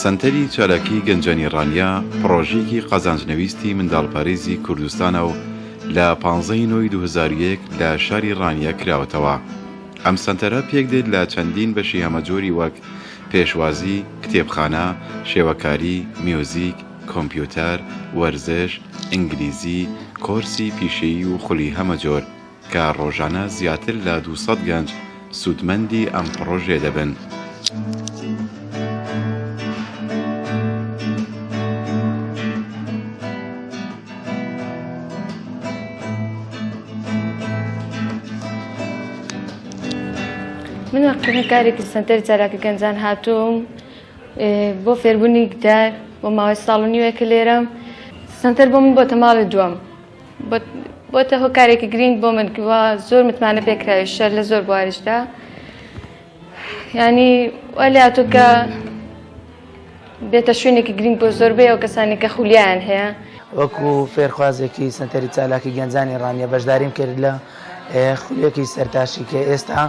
سەنتەری چالاکی گەنجانى رانیە پڕۆژێکی قەزانجنەویستی مندالپارێزی کوردستانە و لە 15 نۆی 2001 لە شاری رانیە کراوەتەوە. ئەم سەنتەرە پێک دێت لە چەندین بەشی هەمەجۆری وەک پێشوازی، کتێبخانە، شێوەکاری، میوزیک، کۆمپیوتەر، وەرزش، ئینگلیزی، کۆرسی پیشەیی و خولی هەمەجۆر کە ڕۆژانە زیاتر لە 200 گەنج سوودمەندی ئەم پڕۆژێ دەبن. من وەقتی کارێکی سەنتەری چالاکی گەنجان هاتووم بۆ فێربوونی گیتار بۆ ماوەی ساڵ و نیوەیەکە لێرەم. سەنتەر بۆ من بۆتە ماڵی دووەم، بۆتە هۆکارێکی گرنگ بۆ من زۆر متمانە پێکراوی شەر لە زۆر بوارشدا. ینی وەلی هاتوو کە بێتە شوێنێکی گرنگ بۆ زۆربەی ئەو کەسانی کە خولیان هەیە. وەکو فێرخوازێکی سەنتەری چالاکی گەنجانی رانیە بەشداریم کرد لە خولێکی سەرتاشی کە ئێستا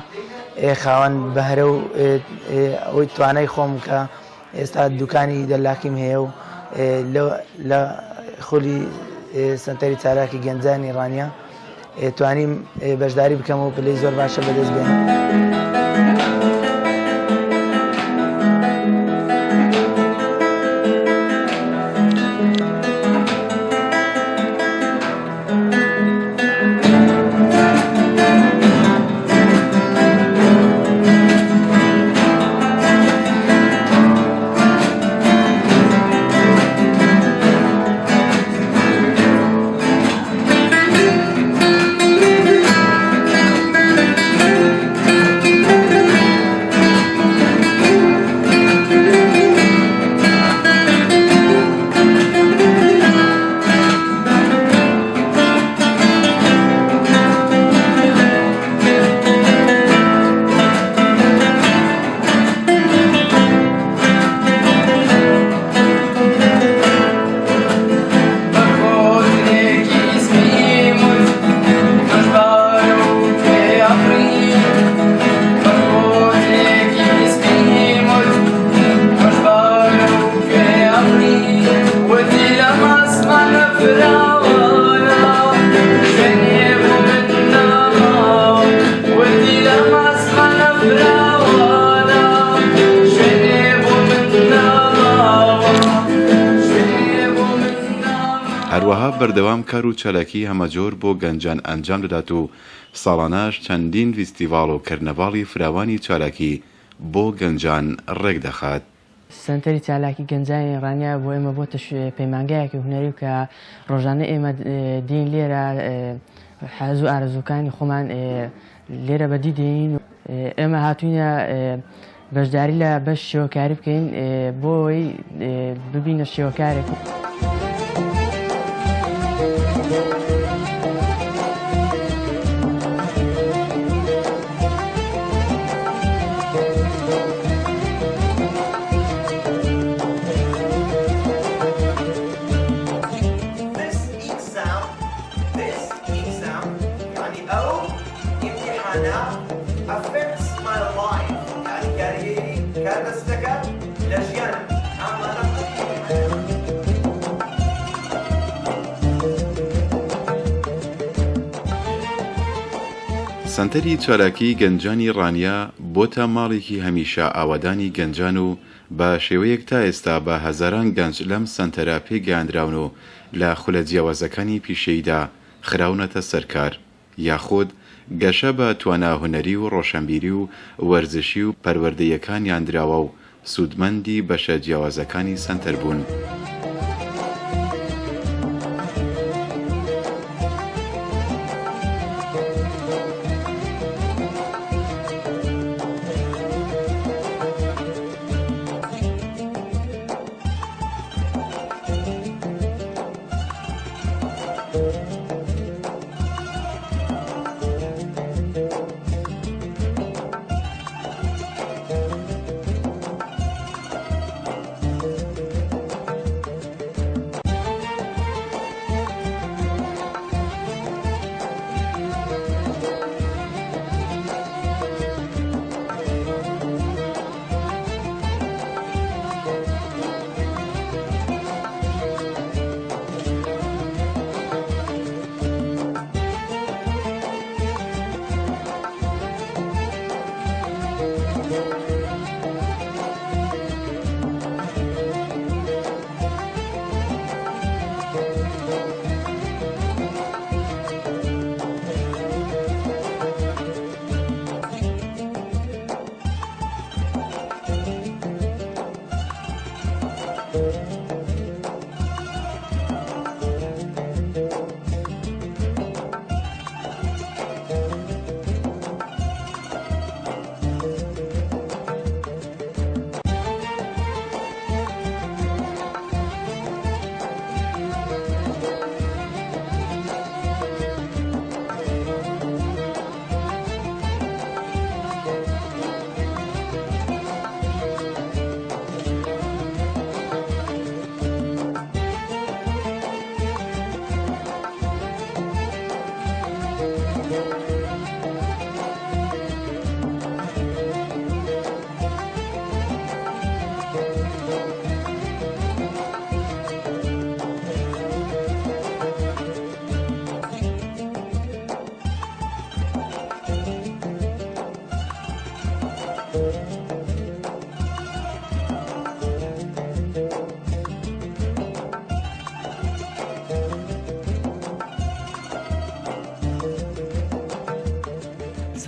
خاوەن بەهرە و ئەوی توانای خۆم کە ئێستا دوکانی دەلاکیم هەیە و لە خولی سەنتەری چالاکی گەنجانی رانیە توانیم بەشداری بکەم و پلەی زۆر باشە بەدەست بێنم. هەروەها بەردەوام کار و چالاکی هەمەجۆر بۆ گەنجان ئەنجام دەدات و ساڵانەش چەندین فیستیڤاڵ و کەرنەڤاڵی فراوانی چالاکی بۆ گەنجان ڕێک دەخات. سەنتەری چالاکی گەنجانی رانیە بۆ ئێمە بۆتە پەیمانگایەکی هونەری کە ڕۆژانە ئێمە دین لێرە حەز و ئارەزووکانی خۆمان لێرە بەدی دێین و ئێمە هاتوینە بەشداری لە بەش شێوەکاری بکەین بۆی ببینە شێوەکارێک. سەنتەری چالاکی گەنجانی رانیە بۆتە ماڵێکی هەمیشە ئاوادانی گەنجان و بە شێوەیەک تا ئێستا بە هەزاران گەنج لەم سەنتەرە پێگەیاندراون و لە خولە جیاوازەکانی پیشەیدا خراونەتە سەرکار یاخود گەشە بە توانە هونەری و ڕۆشنبیری و وەرزشی و پەروەردەیەکانیان دراوە و سوودمەندی بەشە جیاوازەکانی سەنتەر بوون.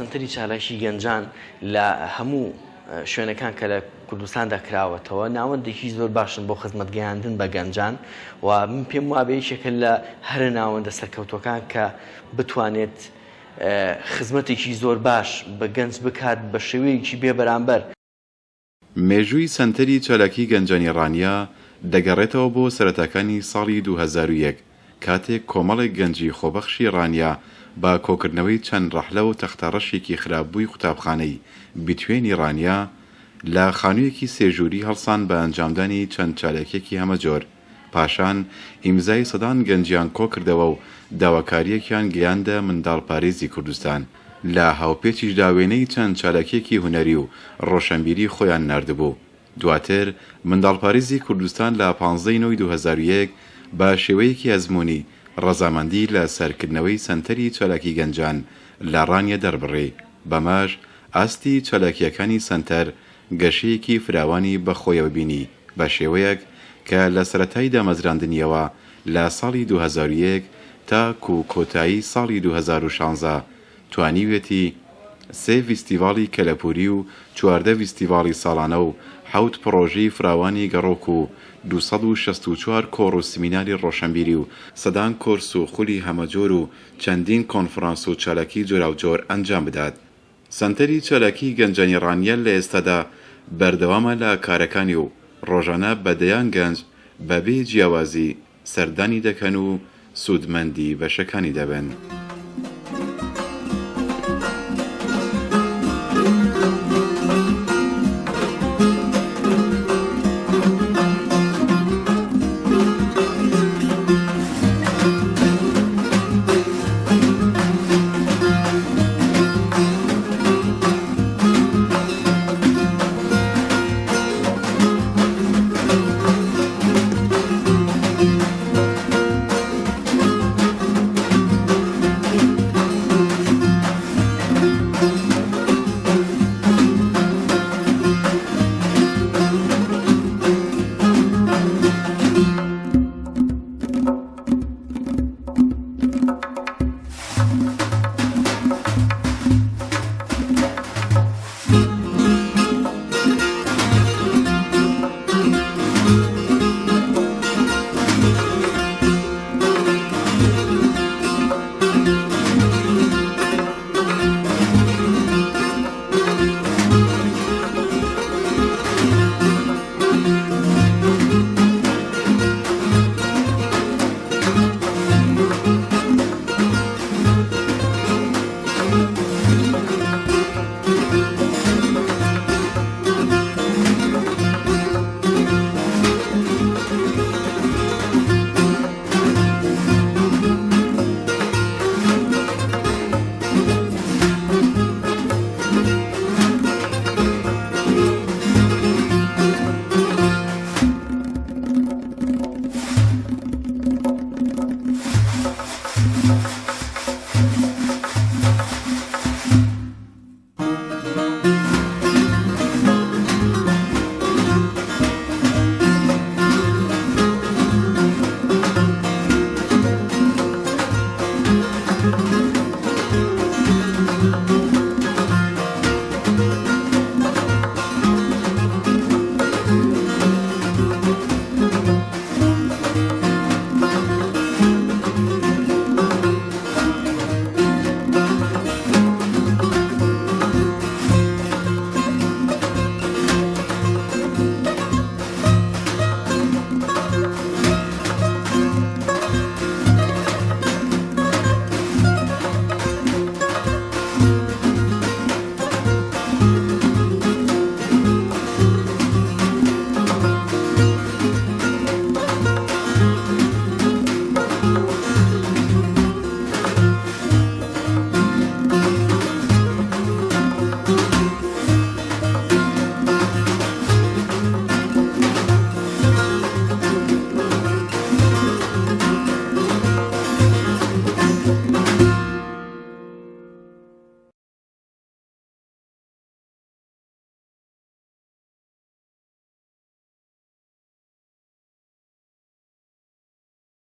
سەنتەری چالاکی گەنجان لە هەموو شوێنەکان کە لە کوردستاندا کراوەتەوە ناوەندێکی زۆر باشن بۆ خزمەتگەیاندن بە گەنجان و من پێم وابێ یەکێکە لە هەرە ناوەندە سەرکەوتوەکان کە بتوانێت خزمەتێکی زۆر باش بە گەنج بکات بە شێوەیەکی بێبەرامبەر. مێژووی سەنتەری چالاکی گەنجانی رانیە دەگەڕێتەوە بۆ سەرەتاکانی ساڵی 2001 کاتێک کۆمەڵێک گەنجی خۆبەخشی رانیە با کۆکردنەوەی چەند ڕەحلە و تەختەڕەشێکی خراپبووی قوتابخانەی بتوێنی رانیە لە خانوویەکی سێژووری هەڵسان بە ئەنجامدانی چەند چالاکیەکی هەمەجۆر پاشان ئیمزای سەدان گەنجیان کۆکردەوە و داواکاریەکیان گەیاندە مندالپارێزی کوردستان لە هاوپێچیشدا وێنەی چەند چالاکیەکی هونەری و ڕۆشنبیری خۆیان ناردبوو. دواتر مندالپارێزی کوردستان لە 15 نۆی 2001 بە شێوەیەکی ئەزموونی ڕەزامەندی لە سەرکردنەوەی سەنتەری چالاکی گەنجان لە رانیە دەربڕێ بەماش ئاستی چالاکیەکانی سەنتەر گەشەیەکی فراوانی بەخۆیەوە بینی بە شێوەیەک کە لە سەرەتای دامەزراندنیەوە لە ساڵی 2001 تا کۆتایی ساڵی 2016 توانیوێتی 3 فیستیڤاڵی کەلەپوری و 14 فیستیڤاڵی ساڵانە و 7 پرۆژەی فراوانی گەڕۆک و 264 کۆڕ و سمیناری ڕۆشنبیری و سەدان کۆرس و خولی هەمەجۆر و چەندین کۆنفرانس و چالاکی جۆراوجۆر ئەنجام بدات. سەنتەری چالاکی گەنجانی رانیە لە ئێستادا بەردەوامە لە کارەکانی و ڕۆژانە بەدەیان گەنج بەبێ جیاوازی سەردانی دەکەن و سوودمەندی بەشەکانی دەبن.